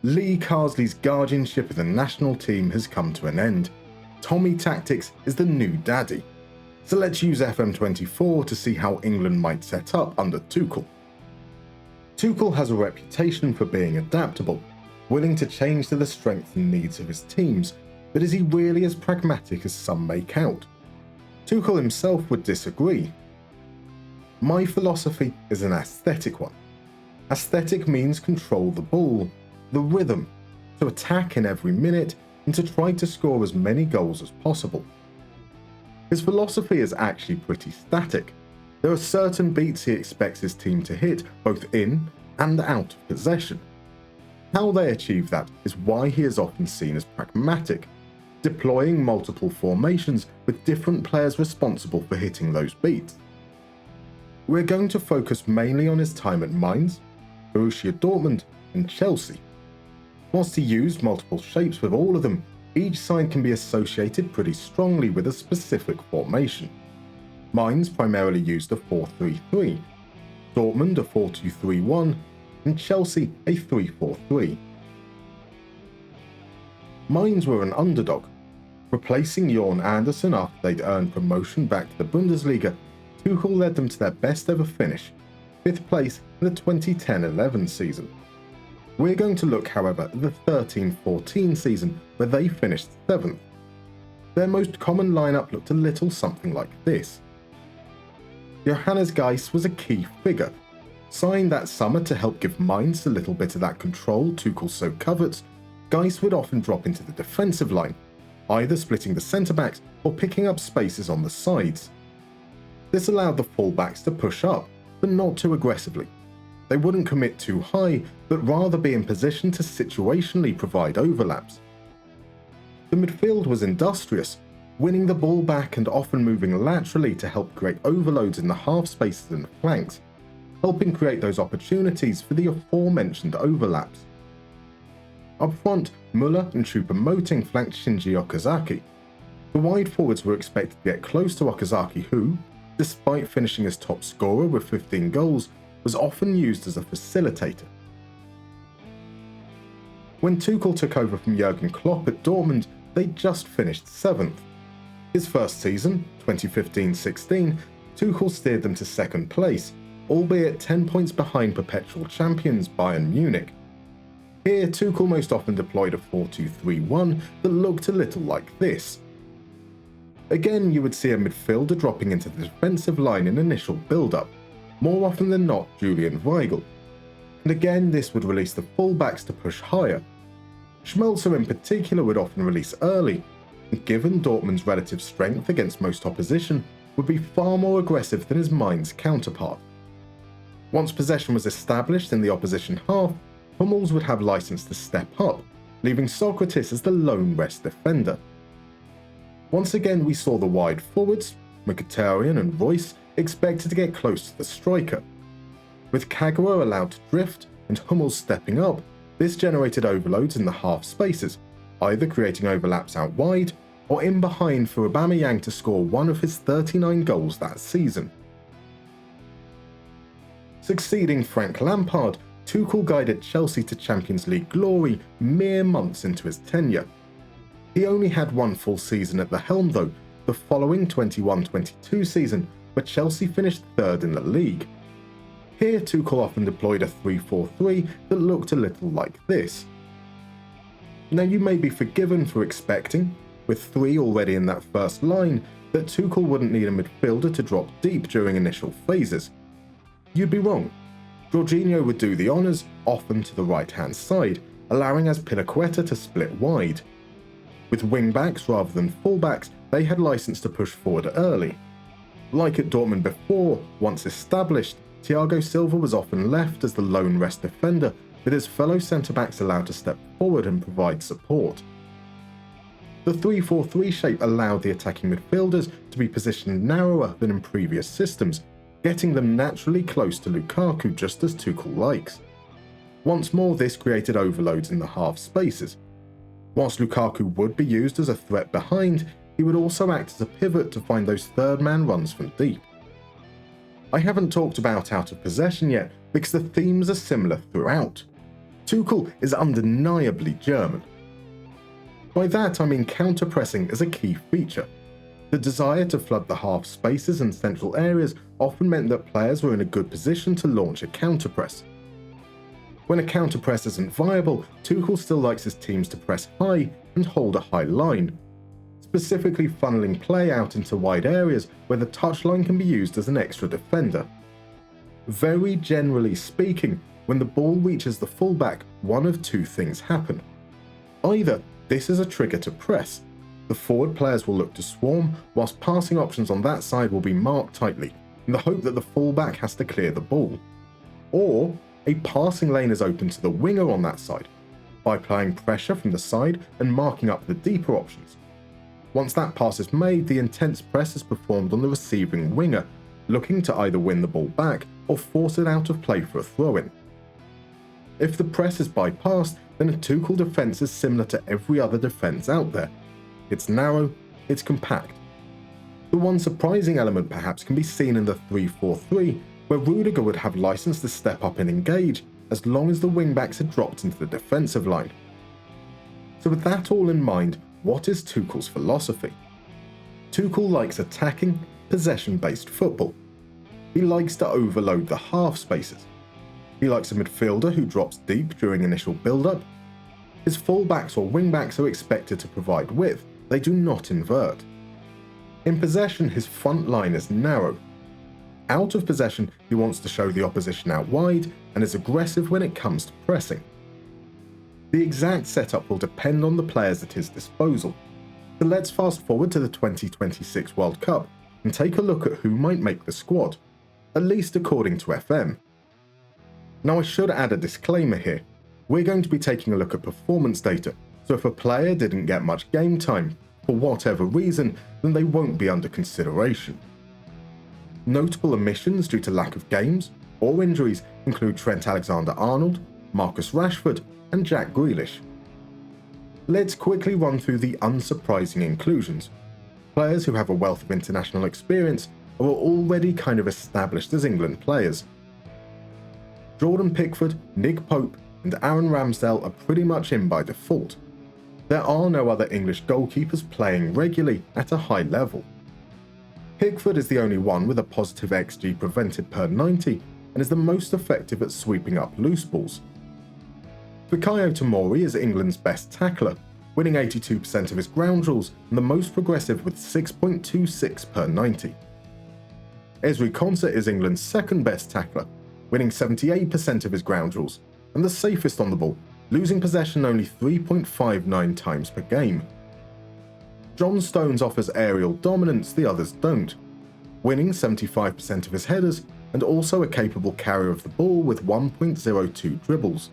Lee Carsley's guardianship of the national team has come to an end. Tommy Tactics is the new daddy. So let's use FM24 to see how England might set up under Tuchel. Tuchel has a reputation for being adaptable, willing to change to the strengths and needs of his teams, but is he really as pragmatic as some make out? Tuchel himself would disagree. My philosophy is an aesthetic one. Aesthetic means control the ball, the rhythm, to attack in every minute and to try to score as many goals as possible. His philosophy is actually pretty static. There are certain beats he expects his team to hit both in and out of possession. How they achieve that is why he is often seen as pragmatic, deploying multiple formations with different players responsible for hitting those beats. We're going to focus mainly on his time at Mainz, Borussia Dortmund and Chelsea. Whilst he used multiple shapes with all of them, each side can be associated pretty strongly with a specific formation. Mainz primarily used a 4-3-3, Dortmund a 4-2-3-1, and Chelsea a 3-4-3. Mainz were an underdog. Replacing Jorn Andersen after they'd earned promotion back to the Bundesliga, Tuchel led them to their best ever finish, 5th place in the 2010-11 season. We're going to look, however, at the 13-14 season where they finished 7th. Their most common lineup looked a little something like this. Johannes Geis was a key figure. Signed that summer to help give Mainz a little bit of that control Tuchel so covets, Geis would often drop into the defensive line, either splitting the centre-backs or picking up spaces on the sides. This allowed the full-backs to push up, but not too aggressively. They wouldn't commit too high, but rather be in position to situationally provide overlaps. The midfield was industrious, winning the ball back and often moving laterally to help create overloads in the half spaces and flanks, helping create those opportunities for the aforementioned overlaps. Up front, Müller and Choupo-Moting flanked Shinji Okazaki. The wide forwards were expected to get close to Okazaki who, despite finishing as top scorer with 15 goals, was often used as a facilitator. When Tuchel took over from Jurgen Klopp at Dortmund, they just finished 7th. His first season, 2015-16, Tuchel steered them to 2nd place, albeit 10 points behind perpetual champions Bayern Munich. Here, Tuchel most often deployed a 4-2-3-1 that looked a little like this. Again, you would see a midfielder dropping into the defensive line in initial build-up, more often than not Julian Weigl. And again, this would release the fullbacks to push higher. Schmelzer in particular would often release early, and given Dortmund's relative strength against most opposition, would be far more aggressive than his Mainz counterpart. Once possession was established in the opposition half, Hummels would have license to step up, leaving Socrates as the lone rest defender. Once again, we saw the wide forwards, Mkhitaryan and Royce, expected to get close to the striker. With Kagawa allowed to drift and Hummels stepping up, this generated overloads in the half spaces, either creating overlaps out wide or in behind for Aubameyang to score one of his 39 goals that season. Succeeding Frank Lampard, Tuchel guided Chelsea to Champions League glory mere months into his tenure. He only had one full season at the helm though, the following 21-22 season, where Chelsea finished 3rd in the league. Here Tuchel often deployed a 3-4-3 that looked a little like this. Now you may be forgiven for expecting, with 3 already in that first line, that Tuchel wouldn't need a midfielder to drop deep during initial phases. You'd be wrong. Jorginho would do the honours, often to the right-hand side, allowing Azpilicueta to split wide. With wing-backs rather than full-backs, they had license to push forward early. Like at Dortmund before, once established, Thiago Silva was often left as the lone rest defender, with his fellow centre-backs allowed to step forward and provide support. The 3-4-3 shape allowed the attacking midfielders to be positioned narrower than in previous systems, getting them naturally close to Lukaku just as Tuchel likes. Once more, this created overloads in the half spaces. Whilst Lukaku would be used as a threat behind, he would also act as a pivot to find those third-man runs from deep. I haven't talked about out of possession yet because the themes are similar throughout. Tuchel is undeniably German. By that I mean counter-pressing is a key feature. The desire to flood the half spaces and central areas often meant that players were in a good position to launch a counter-press. When a counter-press isn't viable, Tuchel still likes his teams to press high and hold a high line, specifically funneling play out into wide areas where the touchline can be used as an extra defender. Very generally speaking, when the ball reaches the fullback, one of two things happen. Either this is a trigger to press. The forward players will look to swarm, whilst passing options on that side will be marked tightly, in the hope that the fullback has to clear the ball. Or a passing lane is open to the winger on that side, by applying pressure from the side and marking up the deeper options. Once that pass is made, the intense press is performed on the receiving winger, looking to either win the ball back or force it out of play for a throw-in. If the press is bypassed, then a Tuchel defence is similar to every other defence out there. It's narrow, it's compact. The one surprising element perhaps can be seen in the 3-4-3, where Rudiger would have license to step up and engage as long as the wingbacks had dropped into the defensive line. So with that all in mind, what is Tuchel's philosophy? Tuchel likes attacking, possession-based football. He likes to overload the half spaces. He likes a midfielder who drops deep during initial build-up. His fullbacks or wingbacks are expected to provide width, they do not invert. In possession, his front line is narrow. Out of possession, he wants to show the opposition out wide and is aggressive when it comes to pressing. The exact setup will depend on the players at his disposal. So let's fast forward to the 2026 World Cup and take a look at who might make the squad, at least according to FM. Now I should add a disclaimer here. We're going to be taking a look at performance data, so if a player didn't get much game time, for whatever reason, then they won't be under consideration. Notable omissions due to lack of games or injuries include Trent Alexander-Arnold, Marcus Rashford, and Jack Grealish. Let's quickly run through the unsurprising inclusions. Players who have a wealth of international experience or are already kind of established as England players. Jordan Pickford, Nick Pope, and Aaron Ramsdale are pretty much in by default. There are no other English goalkeepers playing regularly at a high level. Pickford is the only one with a positive XG prevented per 90 and is the most effective at sweeping up loose balls. Fikayo Tomori is England's best tackler, winning 82% of his ground duels and the most progressive with 6.26 per 90. Ezri Konsa is England's second best tackler, winning 78% of his ground duels and the safest on the ball, losing possession only 3.59 times per game. John Stones offers aerial dominance the others don't, winning 75% of his headers and also a capable carrier of the ball with 1.02 dribbles.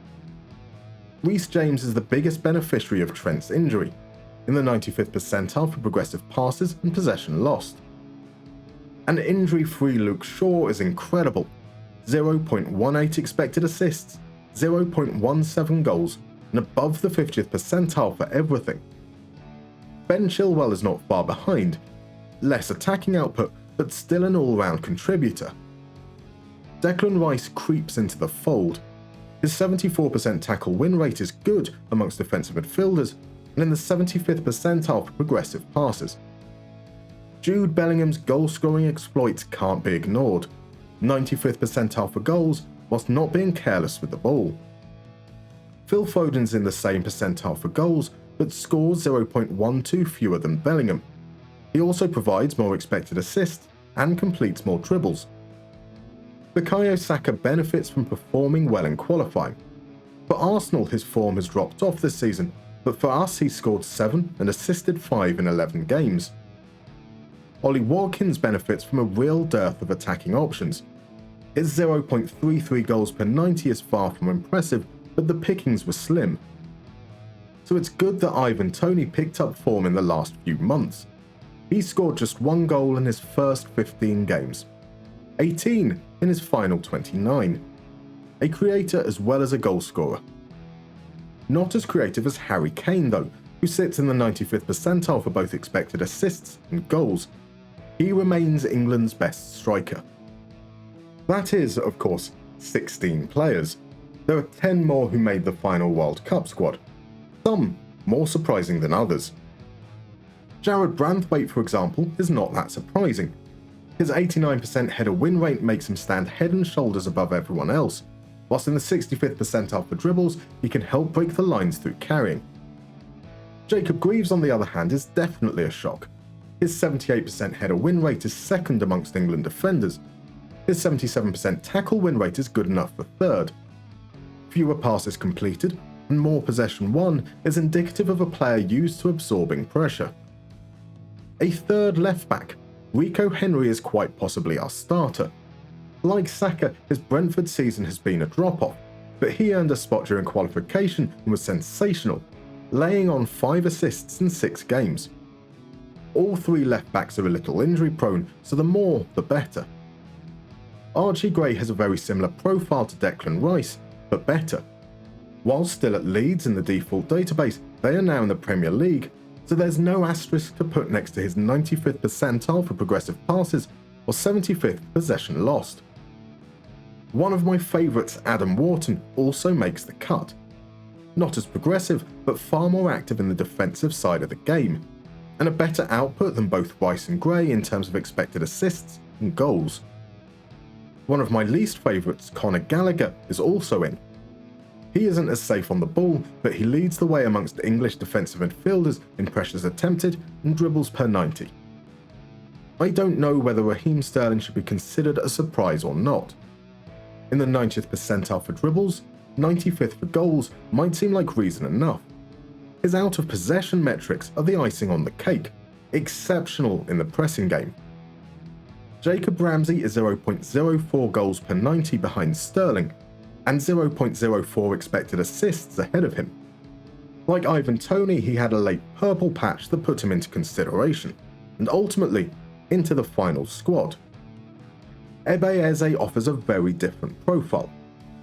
Reece James is the biggest beneficiary of Trent's injury, in the 95th percentile for progressive passes and possession lost. And injury-free Luke Shaw is incredible, 0.18 expected assists, 0.17 goals, and above the 50th percentile for everything. Ben Chilwell is not far behind, less attacking output but still an all-round contributor. Declan Rice creeps into the fold. His 74% tackle win rate is good amongst defensive midfielders and in the 75th percentile for progressive passes. Jude Bellingham's goal-scoring exploits can't be ignored, 95th percentile for goals whilst not being careless with the ball. Phil Foden's in the same percentile for goals but scores 0.12 fewer than Bellingham. He also provides more expected assists and completes more dribbles. Bukayo Saka benefits from performing well in qualifying. For Arsenal, his form has dropped off this season, but for us he scored 7 and assisted 5 in 11 games. Ollie Watkins benefits from a real dearth of attacking options. His 0.33 goals per 90 is far from impressive, but the pickings were slim. So it's good that Ivan Toney picked up form in the last few months. He scored just 1 goal in his first 15 games, 18 in his final 29. A creator as well as a goal scorer. Not as creative as Harry Kane though, who sits in the 95th percentile for both expected assists and goals. He remains England's best striker. That is, of course, 16 players. there are 10 more who made the final World Cup squad, some more surprising than others. Jarrad Branthwaite, for example, is not that surprising. His 89% header win rate makes him stand head and shoulders above everyone else, whilst in the 65th percentile for dribbles, he can help break the lines through carrying. Jacob Greaves, on the other hand, is definitely a shock. His 78% header win rate is second amongst England defenders. His 77% tackle win rate is good enough for third. Fewer passes completed and more possession won is indicative of a player used to absorbing pressure. A third left-back, Rico Henry, is quite possibly our starter. Like Saka, his Brentford season has been a drop-off, but he earned a spot during qualification and was sensational, laying on 5 assists in 6 games. All 3 left-backs are a little injury-prone, so the more, the better. Archie Gray has a very similar profile to Declan Rice, but better. While still at Leeds in the default database, they are now in the Premier League, so there's no asterisk to put next to his 95th percentile for progressive passes or 75th possession lost. One of my favourites, Adam Wharton, also makes the cut. Not as progressive, but far more active in the defensive side of the game, and a better output than both Rice and Gray in terms of expected assists and goals. One of my least favourites, Conor Gallagher, is also in. He isn't as safe on the ball, but he leads the way amongst English defensive midfielders in pressures attempted and dribbles per 90. I don't know whether Raheem Sterling should be considered a surprise or not. In the 90th percentile for dribbles, 95th for goals might seem like reason enough. His out of possession metrics are the icing on the cake, exceptional in the pressing game. Jacob Ramsey is 0.04 goals per 90 behind Sterling, and 0.04 expected assists ahead of him. Like Ivan Toney, he had a late purple patch that put him into consideration, and ultimately into the final squad. Ebe Eze offers a very different profile.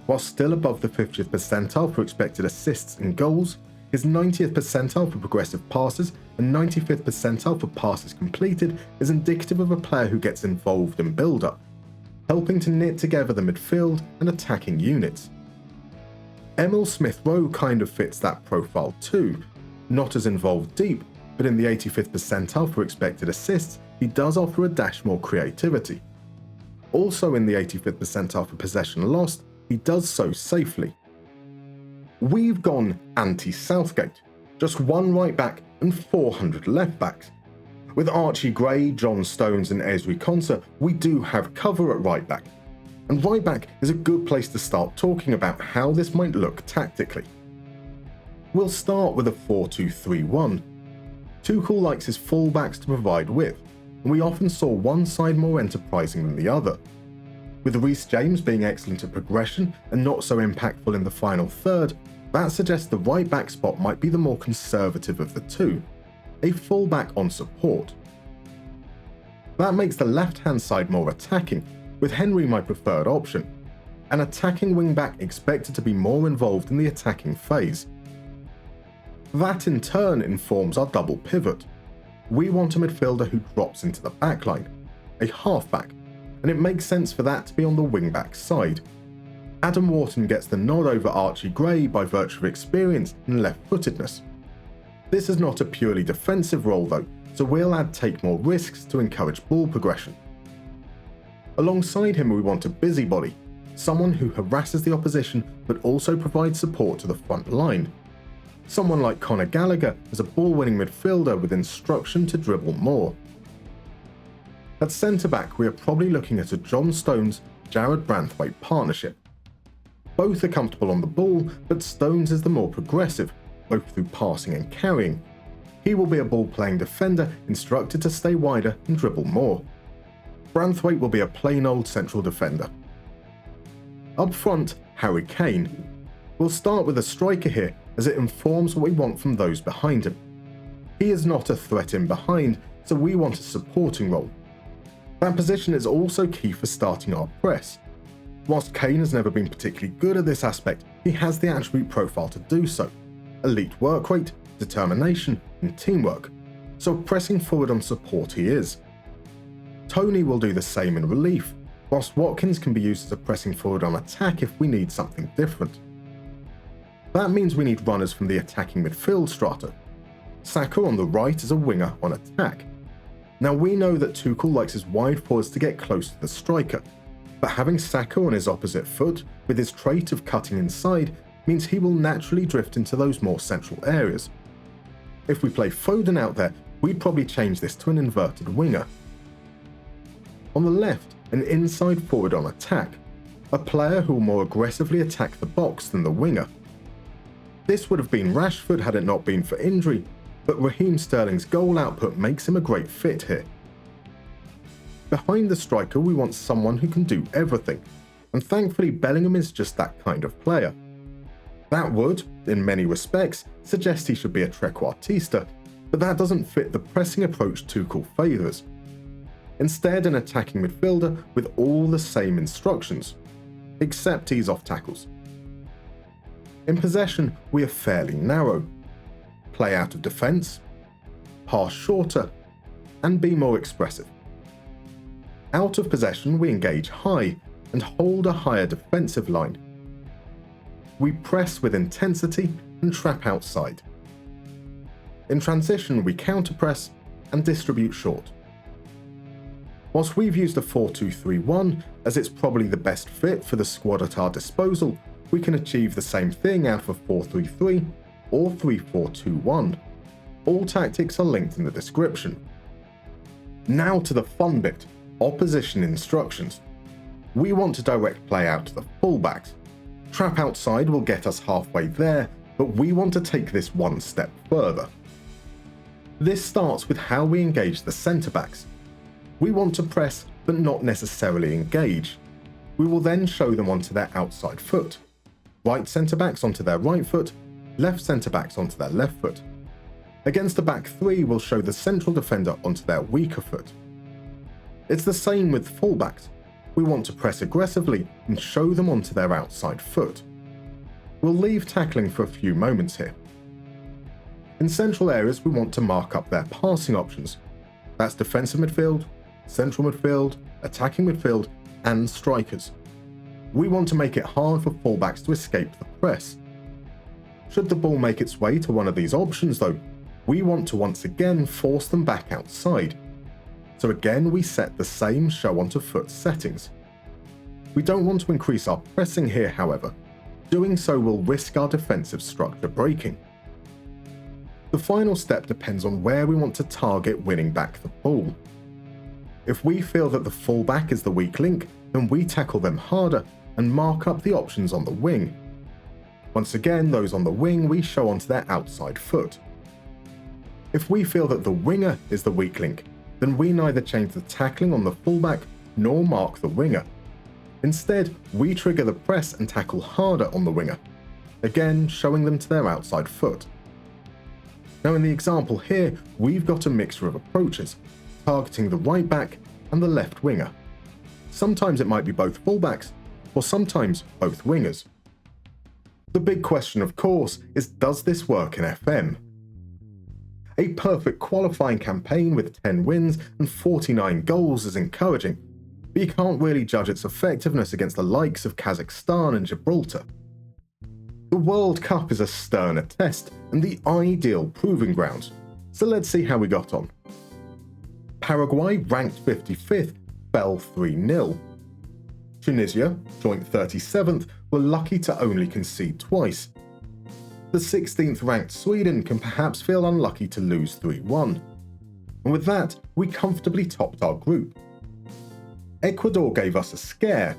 While still above the 50th percentile for expected assists and goals, his 90th percentile for progressive passes and 95th percentile for passes completed is indicative of a player who gets involved in build-up, helping to knit together the midfield and attacking units. Emil Smith-Rowe kind of fits that profile too, not as involved deep, but in the 85th percentile for expected assists, he does offer a dash more creativity. Also in the 85th percentile for possession lost, he does so safely. We've gone anti-Southgate, just 1 right back and 400 left backs. With Archie Gray, John Stones and Ezri Konsa, we do have cover at right back, and right back is a good place to start talking about how this might look tactically. We'll start with a 4-2-3-1. Tuchel likes his fullbacks to provide width, and we often saw one side more enterprising than the other. With Reece James being excellent at progression and not so impactful in the final third, that suggests the right back spot might be the more conservative of the two, a fullback on support. That makes the left-hand side more attacking, with Henry my preferred option, an attacking wing-back expected to be more involved in the attacking phase. That in turn informs our double pivot. We want a midfielder who drops into the backline, a half-back, and it makes sense for that to be on the wing-back side. Adam Wharton gets the nod over Archie Gray by virtue of experience and left-footedness. This is not a purely defensive role though, so we'll add take more risks to encourage ball progression. Alongside him we want a busybody, someone who harasses the opposition but also provides support to the front line. Someone like Conor Gallagher as a ball-winning midfielder with instruction to dribble more. At centre-back we are probably looking at a John Stones, Jarrad Branthwaite partnership. Both are comfortable on the ball, but Stones is the more progressive, both through passing and carrying. He will be a ball-playing defender instructed to stay wider and dribble more. Branthwaite will be a plain old central defender. Up front, Harry Kane. We'll start with a striker here as it informs what we want from those behind him. He is not a threat in behind, so we want a supporting role. That position is also key for starting our press. Whilst Kane has never been particularly good at this aspect, he has the attribute profile to do so. Elite work rate, determination, and teamwork, so pressing forward on support he is. Toney will do the same in relief, whilst Watkins can be used as a pressing forward on attack if we need something different. That means we need runners from the attacking midfield strata. Saka on the right is a winger on attack. Now we know that Tuchel likes his wide forwards to get close to the striker, but having Saka on his opposite foot with his trait of cutting inside means he will naturally drift into those more central areas. If we play Foden out there, we'd probably change this to an inverted winger. On the left, an inside forward on attack, a player who will more aggressively attack the box than the winger. This would have been Rashford had it not been for injury, but Raheem Sterling's goal output makes him a great fit here. Behind the striker we want someone who can do everything, and thankfully Bellingham is just that kind of player. That would, in many respects, suggest he should be a trequartista, but that doesn't fit the pressing approach Tuchel favours. Instead, an attacking midfielder with all the same instructions, except he's off tackles. In possession, we are fairly narrow. Play out of defence, pass shorter, and be more expressive. Out of possession, we engage high and hold a higher defensive line. We press with intensity and trap outside. In transition, we counter-press and distribute short. Whilst we've used a 4-2-3-1 as it's probably the best fit for the squad at our disposal, we can achieve the same thing out of a 4-3-3 or 3-4-2-1. All tactics are linked in the description. Now to the fun bit, opposition instructions. We want to direct play out to the fullbacks. Trap outside will get us halfway there, but we want to take this one step further. This starts with how we engage the centre-backs. We want to press, but not necessarily engage. We will then show them onto their outside foot. Right centre-backs onto their right foot, left centre-backs onto their left foot. Against a back three, we'll show the central defender onto their weaker foot. It's the same with fullbacks. We want to press aggressively and show them onto their outside foot. We'll leave tackling for a few moments here. In central areas, we want to mark up their passing options. That's defensive midfield, central midfield, attacking midfield, and strikers. We want to make it hard for fullbacks to escape the press. Should the ball make its way to one of these options though, we want to once again force them back outside. So again we set the same show onto foot settings. We don't want to increase our pressing here however. Doing so will risk our defensive structure breaking. The final step depends on where we want to target winning back the ball. If we feel that the fullback is the weak link, then we tackle them harder and mark up the options on the wing. Once again, those on the wing we show onto their outside foot. If we feel that the winger is the weak link, then we neither change the tackling on the fullback nor mark the winger. Instead, we trigger the press and tackle harder on the winger, again showing them to their outside foot. Now in the example here, we've got a mixture of approaches, targeting the right back and the left winger. Sometimes it might be both fullbacks, or sometimes both wingers. The big question of course is, does this work in FM? A perfect qualifying campaign with 10 wins and 49 goals is encouraging, but you can't really judge its effectiveness against the likes of Kazakhstan and Gibraltar. The World Cup is a sterner test and the ideal proving ground, so let's see how we got on. Paraguay, ranked 55th, fell 3-0. Tunisia, joint 37th, were lucky to only concede twice. The 16th ranked Sweden can perhaps feel unlucky to lose 3-1. And with that, we comfortably topped our group. Ecuador gave us a scare.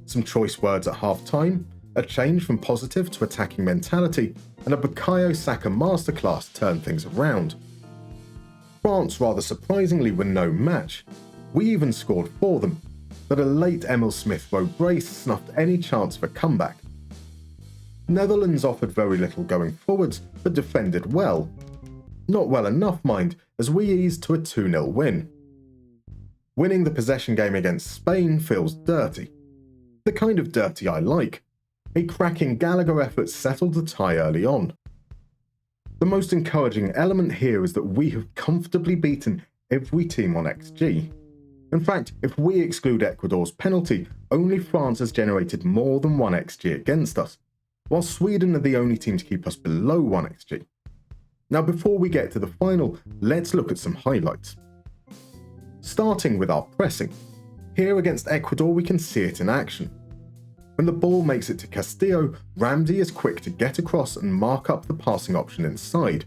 Some choice words at half-time, a change from positive to attacking mentality, and a Bukayo Saka masterclass turned things around. France, rather surprisingly, were no match. We even scored for them, but a late Emil Smith-Rowe brace snuffed any chance of a comeback. Netherlands offered very little going forwards, but defended well. Not well enough, mind, as we eased to a 2-0 win. Winning the possession game against Spain feels dirty. The kind of dirty I like. A cracking Gallagher effort settled the tie early on. The most encouraging element here is that we have comfortably beaten every team on XG. In fact, if we exclude Ecuador's penalty, only France has generated more than 1 XG against us. while Sweden are the only team to keep us below 1xg. Now before we get to the final, let's look at some highlights. Starting with our pressing. Here against Ecuador we can see it in action. When the ball makes it to Castillo, Ramsey is quick to get across and mark up the passing option inside.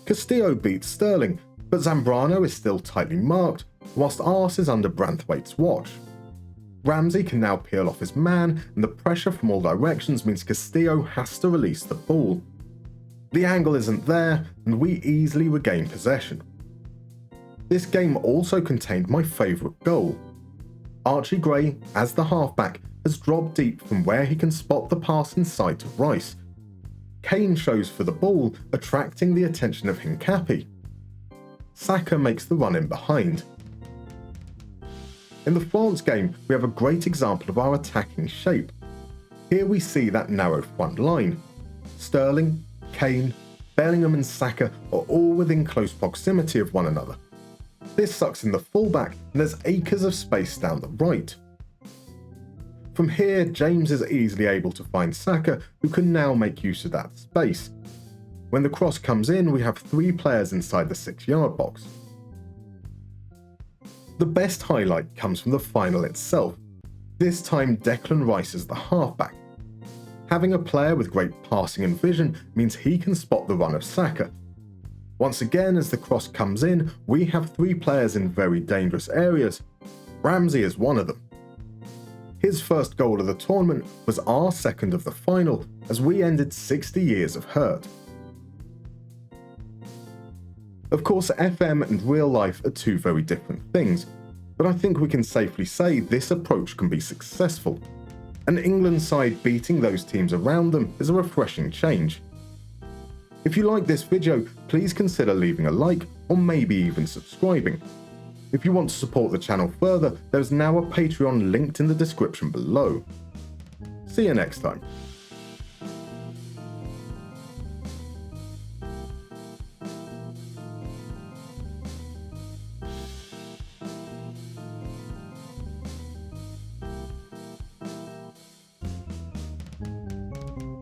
Castillo beats Sterling, but Zambrano is still tightly marked, whilst Ars is under Branthwaite's watch. Ramsey can now peel off his man, and the pressure from all directions means Castillo has to release the ball. The angle isn't there, and we easily regain possession. This game also contained my favourite goal. Archie Gray, as the halfback, has dropped deep from where he can spot the pass inside to Rice. Kane shows for the ball, attracting the attention of Hincapi. Saka makes the run in behind. In the France game, we have a great example of our attacking shape. Here we see that narrow front line. Sterling, Kane, Bellingham and Saka are all within close proximity of one another. This sucks in the fullback and there's acres of space down the right. From here, James is easily able to find Saka, who can now make use of that space. When the cross comes in, we have 3 players inside the 6-yard box. The best highlight comes from the final itself. This time Declan Rice is the halfback. Having a player with great passing and vision means he can spot the run of Saka. Once again, as the cross comes in, we have 3 players in very dangerous areas. Ramsey is one of them. His first goal of the tournament was our second of the final, as we ended 60 years of hurt. Of course, FM and real life are 2 very different things, but I think we can safely say this approach can be successful. An England side beating those teams around them is a refreshing change. If you like this video, please consider leaving a like or maybe even subscribing. If you want to support the channel further, there is now a Patreon linked in the description below. See you next time.